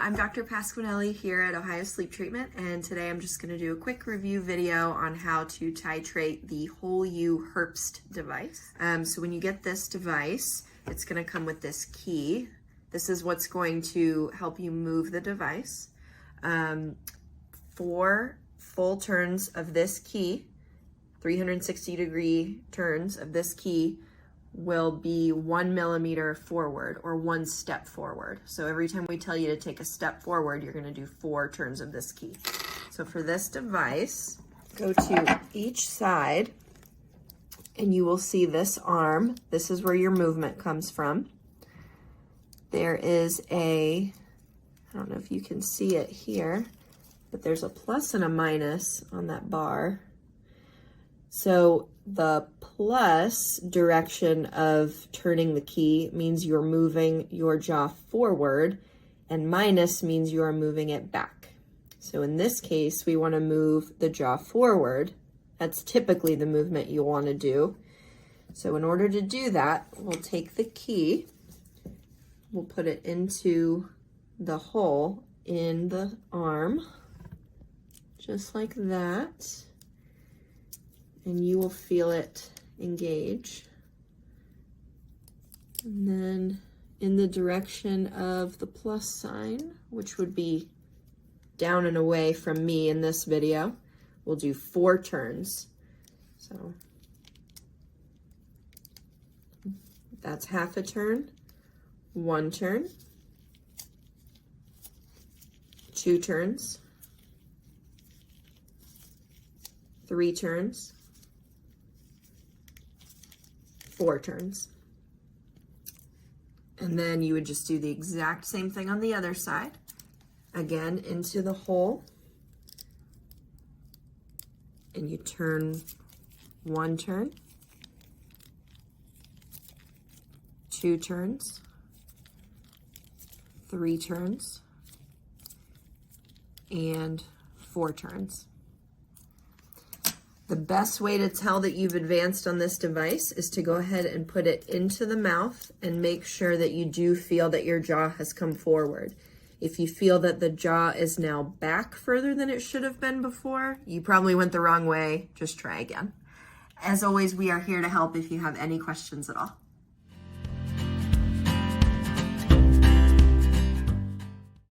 I'm Dr. Pasquinelli here at Ohio Sleep Treatment, and today I'm just going to do a quick review video on how to titrate the Whole U Herbst device. So when you get this device, it's going to come with this key. This is what's going to help you move the device. 4 full turns of this key, 360-degree turns of this key, will be 1 millimeter forward or 1 step forward. So every time we tell you to take a step forward, you're going to do 4 turns of this key. So for this device, go to each side and you will see this arm. This is where your movement comes from. There is I don't know if you can see it here, but there's a plus and a minus on that bar. So the plus direction of turning the key means you're moving your jaw forward, and minus means you are moving it back. So in this case, we want to move the jaw forward. That's typically the movement you want to do. So in order to do that, we'll take the key, we'll put it into the hole in the arm, just like that. And you will feel it engage. And then in the direction of the plus sign, which would be down and away from me in this video, we'll do 4 turns. So that's half a turn, 1 turn, 2 turns, 3 turns, 4 turns. And then you would just do the exact same thing on the other side. Again, into the hole. And you turn 1 turn, 2 turns, 3 turns, and 4 turns. The best way to tell that you've advanced on this device is to go ahead and put it into the mouth and make sure that you do feel that your jaw has come forward. If you feel that the jaw is now back further than it should have been before, you probably went the wrong way. Just try again. As always, we are here to help if you have any questions at all.